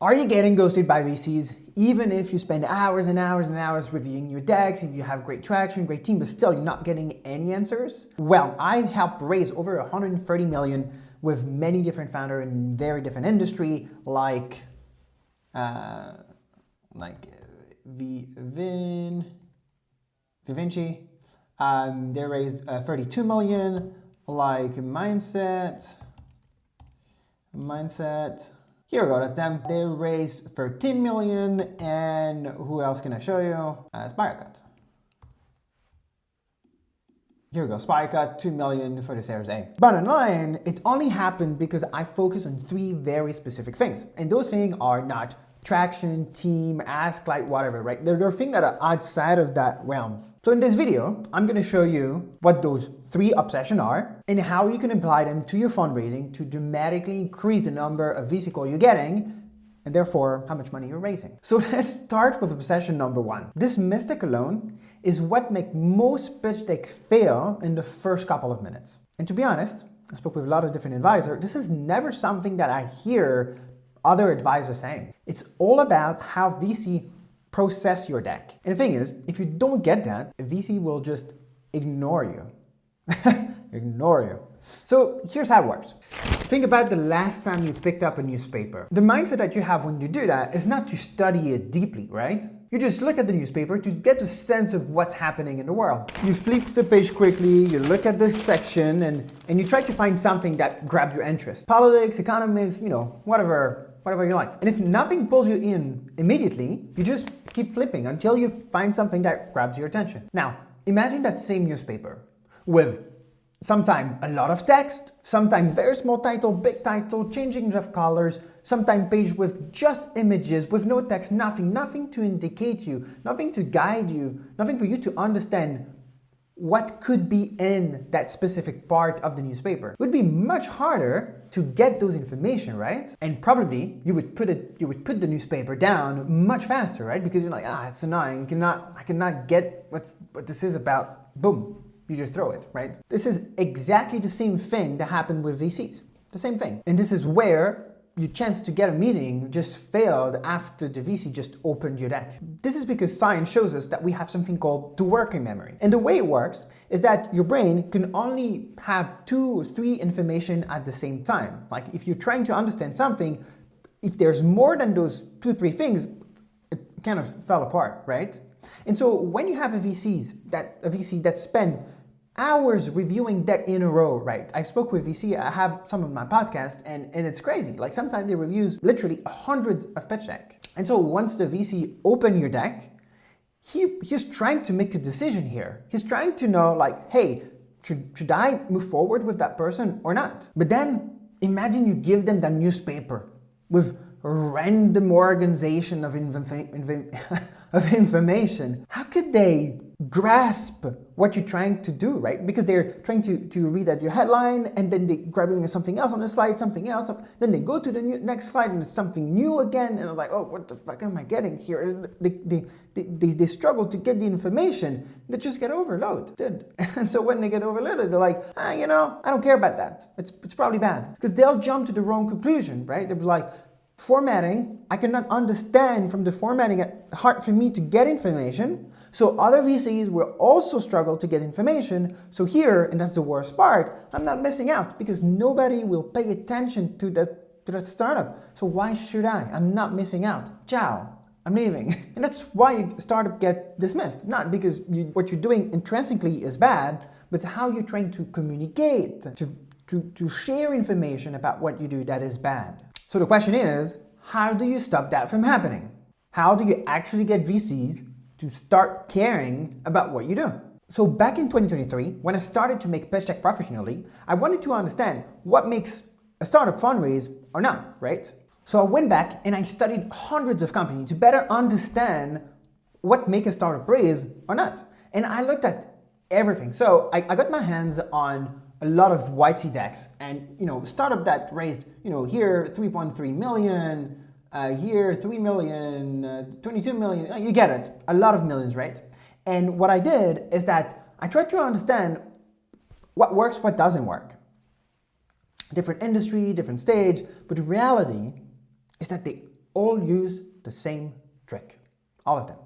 Are you getting ghosted by VCs? Even if you spend hours and hours and hours reviewing your decks, if you have great traction, great team, but still you're not getting any answers? Well, I helped raise over 130 million with many different founders in very different industry, like Vivinci. They raised 32 million, like Mindset. Here we go, that's them. They raised 13 million, and who else can I show you? Spirecut. Here we go, Spirecut, 2 million for the Series A. Bottom line, it only happened because I focus on three very specific things. And those things are not traction, team, ask, like whatever, right? They're things that are outside of that realms. So in this video, I'm gonna show you what those three obsessions are and how you can apply them to your fundraising to dramatically increase the number of VC calls you're getting and therefore how much money you're raising. So let's start with obsession number one. This mistake alone is what makes most pitch deck fail in the first couple of minutes. And to be honest, I spoke with a lot of different advisors. This is never something that I hear other advisors saying. It's all about how VC process your deck. And the thing is, if you don't get that, a VC will just ignore you. Ignore you. So here's how it works. Think about the last time you picked up a newspaper. The mindset that you have when you do that is not to study it deeply, right? You just look at the newspaper to get the sense of what's happening in the world. You flip to the page quickly, you look at this section, and you try to find something that grabs your interest. Politics, economics, whatever you like. And if nothing pulls you in immediately, you just keep flipping until you find something that grabs your attention. Now, imagine that same newspaper with sometimes a lot of text, sometimes very small title, big title, changing of colors, sometimes page with just images, with no text, nothing to indicate you, nothing to guide you, nothing for you to understand what could be in that specific part of the newspaper. It would be much harder to get those information, right? And probably you would put the newspaper down much faster, right? Because you're like, it's annoying. I cannot get what this is about. Boom, you just throw it, right? This is exactly the same thing that happened with VCs. The same thing. And this is where your chance to get a meeting just failed after the VC just opened your deck. This is because science shows us that we have something called the working memory. And the way it works is that your brain can only have 2 or 3 information at the same time. Like if you're trying to understand something, if there's more than those 2 or 3 things, it kind of fell apart, right? And so when you have a VC that spend hours reviewing deck in a row, right? I spoke with VC, I have some of my podcasts, and it's crazy. Like sometimes they reviews literally hundreds of pitch deck. And so once the VC open your deck, he's trying to make a decision here. He's trying to know like, hey, should I move forward with that person or not? But then imagine you give them that newspaper with a random organization of information. How could they grasp what you're trying to do, right? Because they're trying to read at your headline and then they're grabbing something else on the slide, something else. Then they go to the next slide and it's something new again. And they're like, oh, what the fuck am I getting here? They struggle to get the information. They just get overloaded. And so when they get overloaded, they're like, I don't care about that. It's probably bad. Because they'll jump to the wrong conclusion, right? They'll be like, formatting, I cannot understand from the formatting, hard for me to get information. So other VCs will also struggle to get information. So here, and that's the worst part, I'm not missing out because nobody will pay attention to that startup. So why should I? I'm not missing out. Ciao, I'm leaving. And that's why startup get dismissed. Not because what you're doing intrinsically is bad, but how you're trying to communicate, to share information about what you do that is bad. So the question is, how do you stop that from happening? How do you actually get VCs to start caring about what you do? So back in 2023, when I started to make pitch deck professionally, I wanted to understand what makes a startup fundraise or not, right? So I went back and I studied hundreds of companies to better understand what makes a startup raise or not. And I looked at everything. So I got my hands on a lot of YC decks and, startup that raised, here 3.3 million, here 3 million, 22 million, you get it, a lot of millions, right? And what I did is that I tried to understand what works, what doesn't work. Different industry, different stage, but the reality is that they all use the same trick. All of them.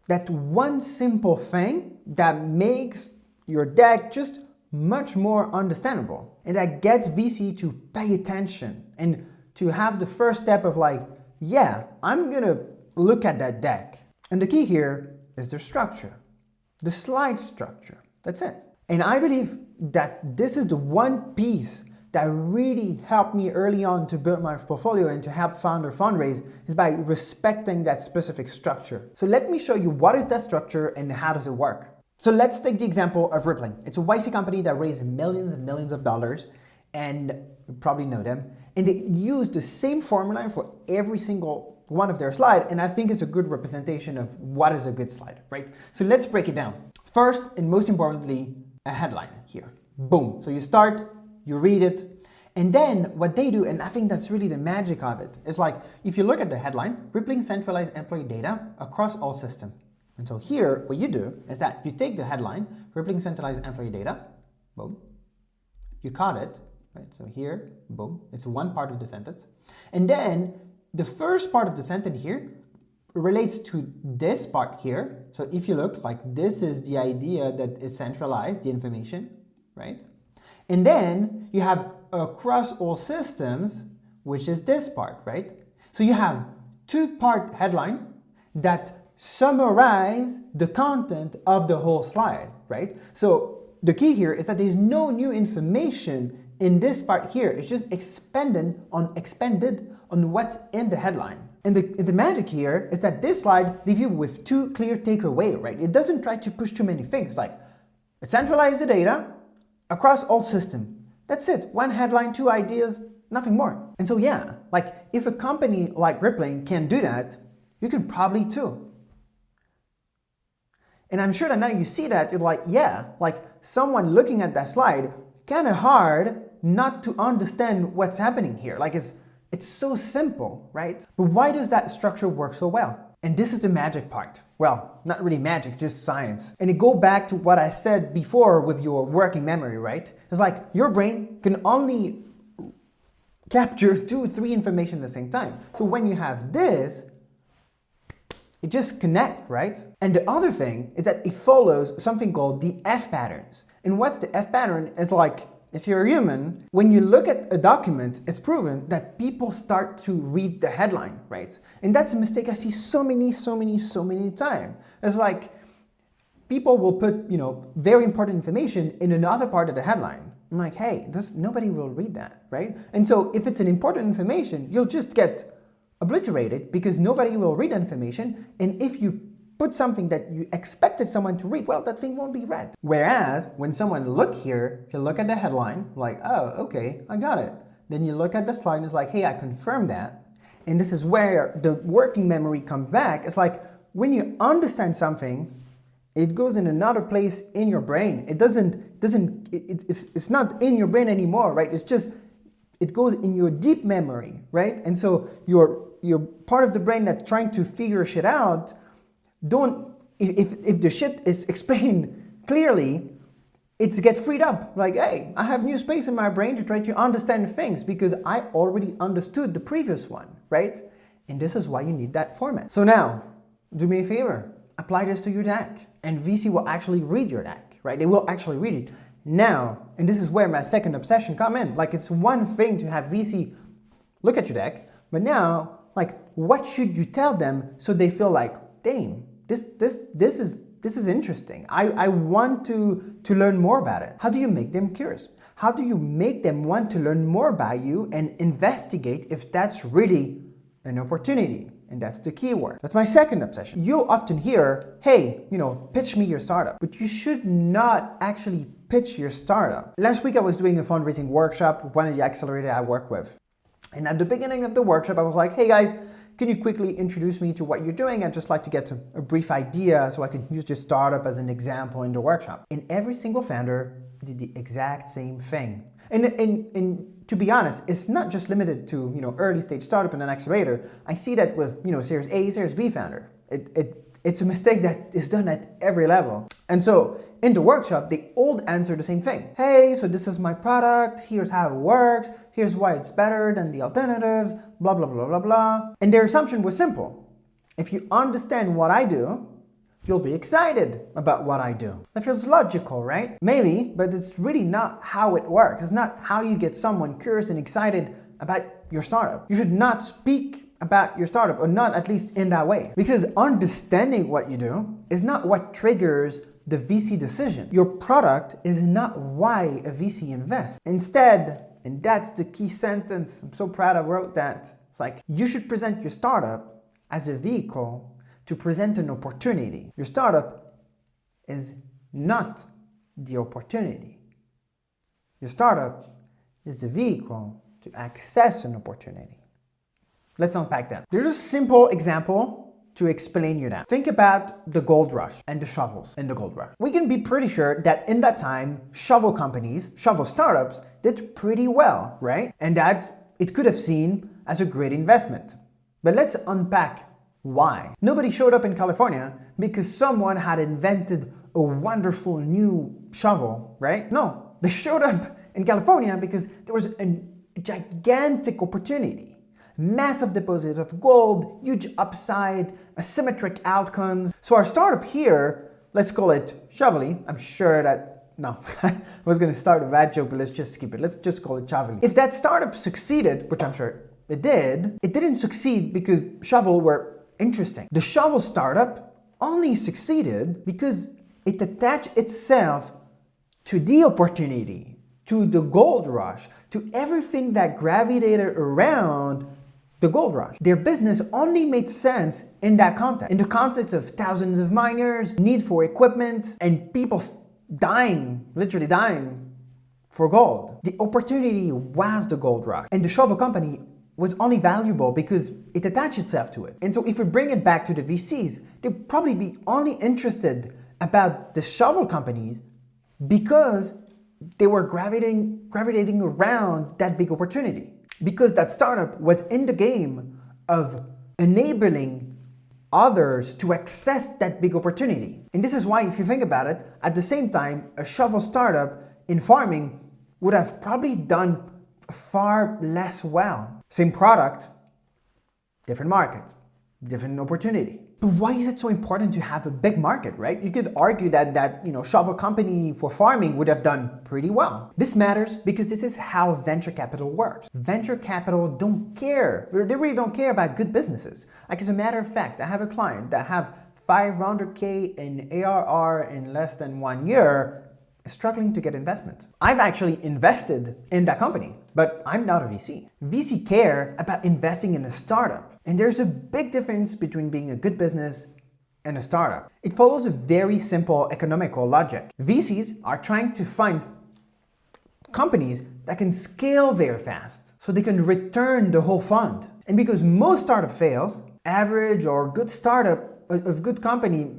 That one simple thing that makes your deck just much more understandable, and that gets VC to pay attention and to have the first step of like, yeah, I'm gonna look at that deck. And the key here is the structure, the slide structure. That's it. And I believe that this is the one piece that really helped me early on to build my portfolio and to help founder fundraise, is by respecting that specific structure. So let me show you what is that structure and how does it work. So let's take the example of Rippling. It's a YC company that raised millions and millions of dollars, and you probably know them. And they use the same formula for every single one of their slides, and I think it's a good representation of what is a good slide, right? So let's break it down. First, and most importantly, a headline here. Boom. So you start, you read it, and then what they do, and I think that's really the magic of it, is like, if you look at the headline, Rippling centralized employee data across all systems. And so here, what you do is that you take the headline, Rippling centralized employee data, boom, you cut it, right? So here, boom, it's one part of the sentence. And then the first part of the sentence here relates to this part here. So if you look, like, this is the idea that is centralized, the information, right? And then you have across all systems, which is this part, right? So you have two-part headline that summarize the content of the whole slide, right? So the key here is that there's no new information in this part here. It's just expanded on what's in the headline. And the magic here is that this slide leaves you with two clear takeaways, right? It doesn't try to push too many things, like centralize the data across all systems. That's it. One headline, two ideas, nothing more. And so yeah, like if a company like Rippling can do that, you can probably too. And I'm sure that now you see that, you're like, yeah, like someone looking at that slide, kind of hard not to understand what's happening here. Like it's so simple, right? But why does that structure work so well? And this is the magic part. Well, not really magic, just science. And it goes back to what I said before with your working memory, right? It's like your brain can only capture 2 or 3 information at the same time. So when you have this, it just connects, right? And the other thing is that it follows something called the F patterns. And what's the F pattern? Is like, if you're a human, when you look at a document, it's proven that people start to read the headline, right? And that's a mistake I see so many times. It's like, people will put, very important information in another part of the headline. I'm like, hey, nobody will read that, right? And so if it's an important information, you'll just get obliterated because nobody will read information. And if you put something that you expected someone to read, well, that thing won't be read. Whereas when someone look here, you look at the headline, like, oh, okay, I got it. Then you look at the slide and it's like, hey, I confirmed that. And this is where the working memory comes back. It's like when you understand something, it goes in another place in your brain. It's not in your brain anymore, right? It goes in your deep memory, right? And so your part of the brain that's trying to figure shit out, if the shit is explained clearly, it's get freed up. Like, hey, I have new space in my brain to try to understand things because I already understood the previous one, right? And this is why you need that format. So now, do me a favor, apply this to your deck, and VC will actually read your deck, right? They will actually read it. Now, and this is where my second obsession come in. Like, it's one thing to have VC look at your deck, but now, like, what should you tell them so they feel like, damn, this is interesting. I want to learn more about it. How do you make them curious? How do you make them want to learn more about you and investigate if that's really an opportunity? And that's the keyword. That's my second obsession. You'll often hear, hey, pitch me your startup. But you should not actually pitch your startup. Last week I was doing a fundraising workshop with one of the accelerators I work with. And at the beginning of the workshop, I was like, hey guys, can you quickly introduce me to what you're doing? I'd just like to get a brief idea so I can use your startup as an example in the workshop. And every single founder did the exact same thing. And to be honest, it's not just limited to early stage startup and an accelerator. I see that with Series A, Series B founder. It's a mistake that is done at every level. And so in the workshop, they all answer the same thing. Hey, so this is my product. Here's how it works. Here's why it's better than the alternatives, blah, blah, blah, blah, blah. And their assumption was simple. If you understand what I do, you'll be excited about what I do. That feels logical, right? Maybe, but it's really not how it works. It's not how you get someone curious and excited about your startup. You should not speak about your startup, or not at least in that way. Because understanding what you do is not what triggers the VC decision. Your product is not why a VC invests. Instead, and that's the key sentence, I'm so proud I wrote that. It's like, you should present your startup as a vehicle to present an opportunity. Your startup is not the opportunity. Your startup is the vehicle to access an opportunity. Let's unpack that. There's a simple example to explain you that. Think about the gold rush and the shovels in the gold rush. We can be pretty sure that in that time, shovel companies, shovel startups did pretty well, right? And that it could have seen as a great investment. But let's unpack why. Nobody showed up in California because someone had invented a wonderful new shovel, right? No, they showed up in California because there was a gigantic opportunity. Massive deposit of gold, huge upside, asymmetric outcomes. So our startup here, let's call it Shovely. I'm sure that, no, I was gonna start a bad joke, but let's just skip it. Let's just call it Shovely. If that startup succeeded, which I'm sure it did, it didn't succeed because Shovel were interesting. The shovel startup only succeeded because it attached itself to the opportunity, to the gold rush, to everything that gravitated around the gold rush. Their business only made sense in that context, in the context of thousands of miners, need for equipment, and people dying, literally dying for gold. The opportunity was the gold rush, and the shovel company was only valuable because it attached itself to it. And so if we bring it back to the VCs, they'd probably be only interested about the shovel companies because they were gravitating around that big opportunity. Because that startup was in the game of enabling others to access that big opportunity. And this is why, if you think about it, at the same time, a shovel startup in farming would have probably done far less well. Same product, different market, different opportunity. But why is it so important to have a big market, right? You could argue that shovel company for farming would have done pretty well. This matters because this is how venture capital works. Venture capital don't care. They really don't care about good businesses. Like, as a matter of fact, I have a client that have 500K in ARR in less than 1 year, struggling to get investment. I've actually invested in that company, but I'm not a VC. VC care about investing in a startup. And there's a big difference between being a good business and a startup. It follows a very simple economical logic. VCs are trying to find companies that can scale very fast so they can return the whole fund. And because most startup fails, average or good startup, a good company,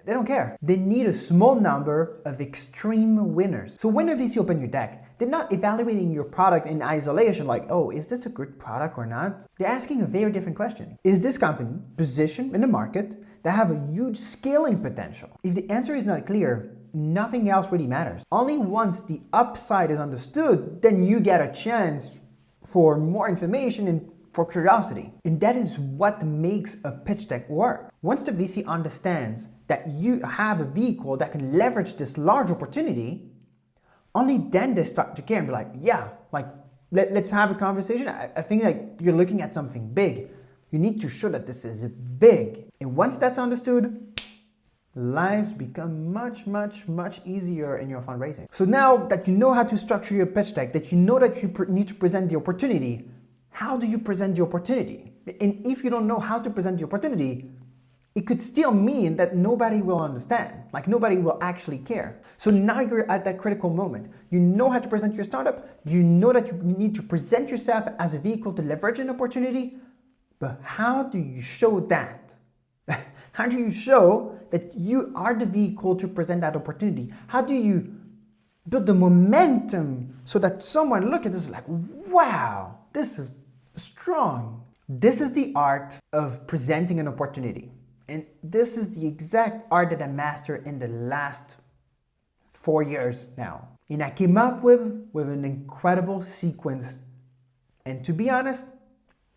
they don't care. They need a small number of extreme winners. So when a VC opens your deck, they're not evaluating your product in isolation like, oh, is this a good product or not? They're asking a very different question. Is this company positioned in the market that have a huge scaling potential? If the answer is not clear, nothing else really matters. Only once the upside is understood, then you get a chance for more information and for curiosity. And that is what makes a pitch deck work. Once the VC understands that you have a vehicle that can leverage this large opportunity, only then they start to care and be like, yeah, like let's have a conversation. I think like you're looking at something big. You need to show that this is big. And once that's understood, lives become much, much, much easier in your fundraising. So now that you know how to structure your pitch deck, that you know that you need to present the opportunity, how do you present the opportunity? And if you don't know how to present the opportunity, it could still mean that nobody will understand, like nobody will actually care. So now you're at that critical moment. You know how to present your startup, you know that you need to present yourself as a vehicle to leverage an opportunity, but how do you show that? How do you show that you are the vehicle to present that opportunity? How do you build the momentum so that someone look at this like, wow, this is strong. This is the art of presenting an opportunity. And this is the exact art that I mastered in the last 4 years now. And I came up with an incredible sequence. And to be honest,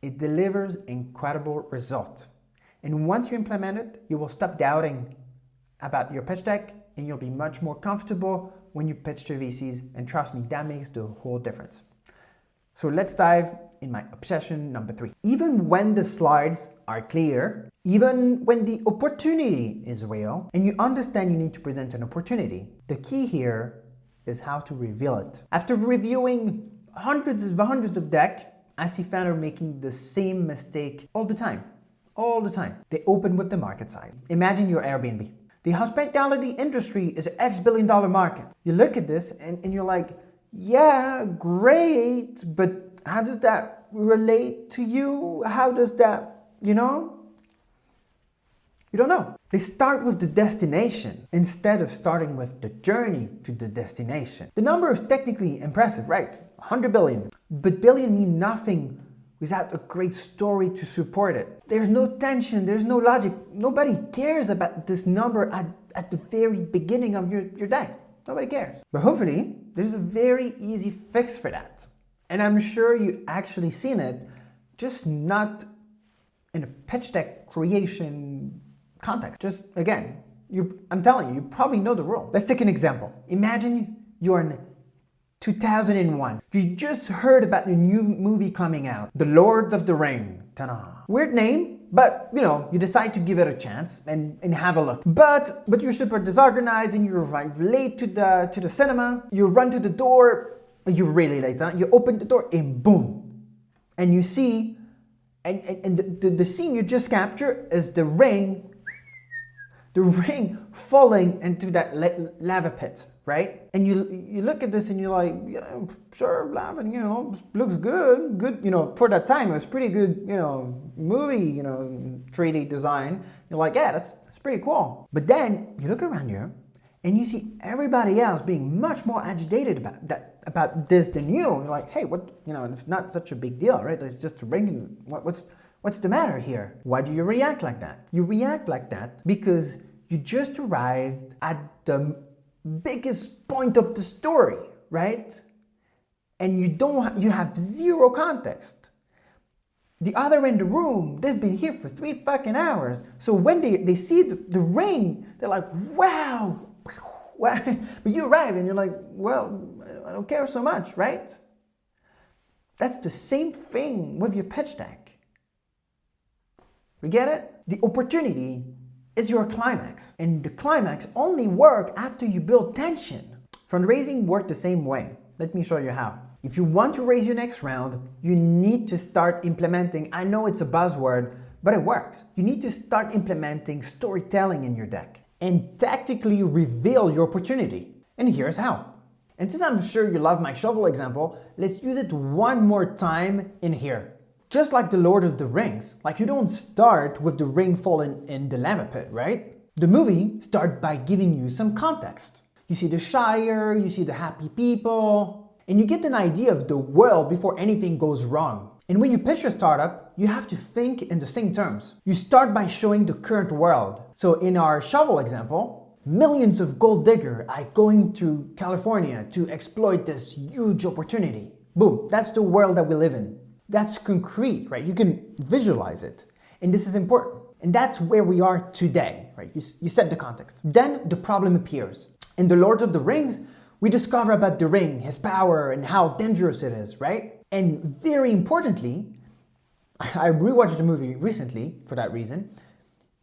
it delivers incredible results. And once you implement it, you will stop doubting about your pitch deck and you'll be much more comfortable when you pitch to VCs. And trust me, that makes the whole difference. So let's dive in my obsession number 3. Even when the slides are clear, even when the opportunity is real, and you understand you need to present an opportunity, the key here is how to reveal it. After reviewing hundreds of decks, I see founders making the same mistake all the time. They open with the market size. Imagine your Airbnb. The hospitality industry is an X billion-dollar market. You look at this and you're like, yeah, great, but how does that relate to you? How does that, You don't know. They start with the destination instead of starting with the journey to the destination. The number is technically impressive, right? 100 billion. But billion mean nothing without a great story to support it. There's no tension, there's no logic. Nobody cares about this number at the very beginning of your deck. Nobody cares. But hopefully, there's a very easy fix for that. And I'm sure you actually seen it, just not in a pitch deck creation context. Just again, I'm telling you, you probably know the rule. Let's take an example. Imagine you're in 2001. You just heard about the new movie coming out, The Lord of the Rings. Ta-da. Weird name, but you decide to give it a chance and have a look. But you're super disorganized and you arrive late to the cinema. You run to the door, you're really late, huh? You open the door and boom. And you see, and the scene you just captured is the ring falling into that lava pit, right? And you look at this and you're like, yeah, sure, lava, looks good, for that time, it was pretty good, movie, 3D design. You're like, yeah, that's pretty cool. But then you look around you and you see everybody else being much more agitated about this than you. You're like, hey, what, it's not such a big deal, right? It's just a ring. What's the matter here? Why do you react like that? You react like that because you just arrived at the biggest point of the story, right? And you have zero context. The other in the room, they've been here for 3 fucking hours. So when they see the ring, they're like, wow. But you arrive and you're like, well, I don't care so much, right? That's the same thing with your pitch deck. We get it? The opportunity is your climax. And the climax only works after you build tension. Fundraising works the same way. Let me show you how. If you want to raise your next round, you need to start implementing, I know it's a buzzword, but it works. You need to start implementing storytelling in your deck and tactically reveal your opportunity. And here's how. And since I'm sure you love my shovel example, let's use it one more time in here. Just like the Lord of the Rings, like you don't start with the ring falling in the lava pit, right? The movie starts by giving you some context. You see the Shire, you see the happy people, and you get an idea of the world before anything goes wrong. And when you pitch your startup, you have to think in the same terms. You start by showing the current world. So in our shovel example, millions of gold diggers are going to California to exploit this huge opportunity. Boom, that's the world that we live in. That's concrete, right? You can visualize it. And this is important. And that's where we are today, right? You set the context. Then the problem appears. In The Lord of the Rings, we discover about the ring, his power, and how dangerous it is, right? And very importantly, I rewatched the movie recently for that reason.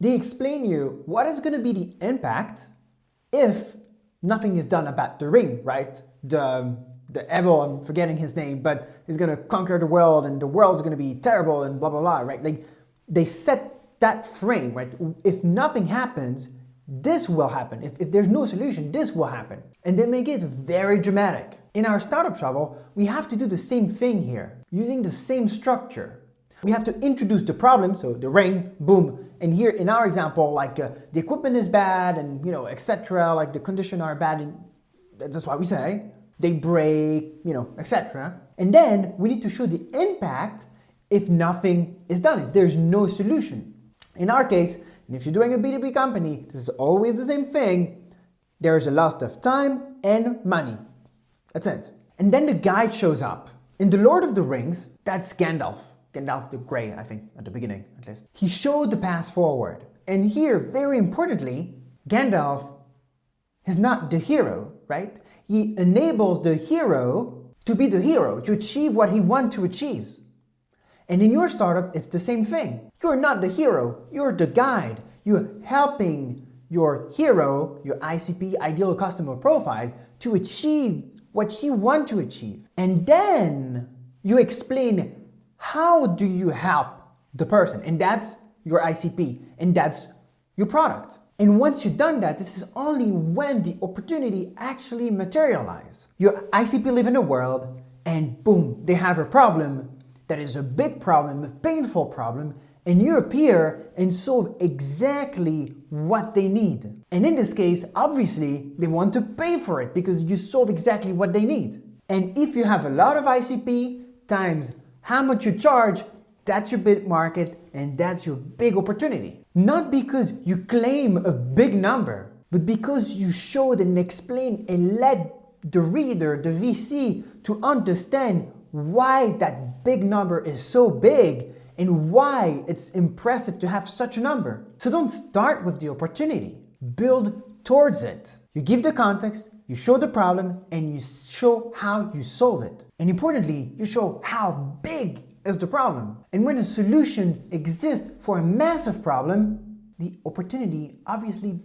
They explain you what is going to be the impact if nothing is done about the ring, right? The evil, I'm forgetting his name, but he's going to conquer the world and the world's going to be terrible and blah, blah, blah, right? Like they set that frame, right? If nothing happens, this will happen. If there's no solution, this will happen. And they make it very dramatic. In our startup shovel, we have to do the same thing here, using the same structure. We have to introduce the problem, so the ring, boom. And here in our example, like the equipment is bad and, etc. Like the conditions are bad and that's what we say. They break, etc. And then we need to show the impact if nothing is done, if there's no solution. In our case, And if you're doing a B2B company, this is always the same thing. There's a loss of time and money. That's it. And then the guide shows up. In The Lord of the Rings, that's Gandalf. Gandalf the Grey, I think, at the beginning at least. He showed the path forward. And here, very importantly, Gandalf is not the hero, right? He enables the hero to be the hero, to achieve what he wants to achieve. And in your startup, it's the same thing. You're not the hero, you're the guide. You're helping your hero, your ICP, ideal customer profile, to achieve what he wants to achieve. And then you explain how do you help the person. And that's your ICP, and that's your product. And once you've done that, this is only when the opportunity actually materializes. Your ICP live in a world, and boom, they have a problem that is a big problem, a painful problem, and you appear and solve exactly what they need. And in this case, obviously, they want to pay for it because you solve exactly what they need. And if you have a lot of ICP times how much you charge, that's your big market and that's your big opportunity. Not because you claim a big number, but because you showed and explained and led the reader, the VC, to understand why that big number is so big and why it's impressive to have such a number. So don't start with the opportunity, build towards it. You give the context, you show the problem, and you show how you solve it. And importantly, you show how big is the problem. And when a solution exists for a massive problem, the opportunity obviously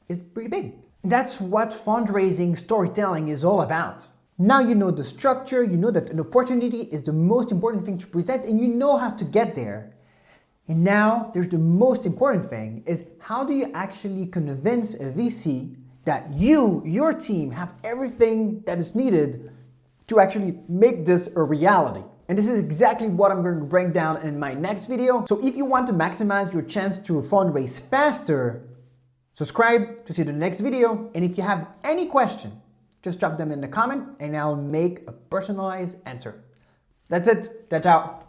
is pretty big. That's what fundraising storytelling is all about. Now you know the structure, you know that an opportunity is the most important thing to present, and you know how to get there. And now there's the most important thing, is how do you actually convince a VC that your team, have everything that is needed to actually make this a reality. And this is exactly what I'm going to break down in my next video. So if you want to maximize your chance to fundraise faster, subscribe to see the next video. And if you have any question, just drop them in the comment and I'll make a personalized answer. That's it. Ciao, ciao.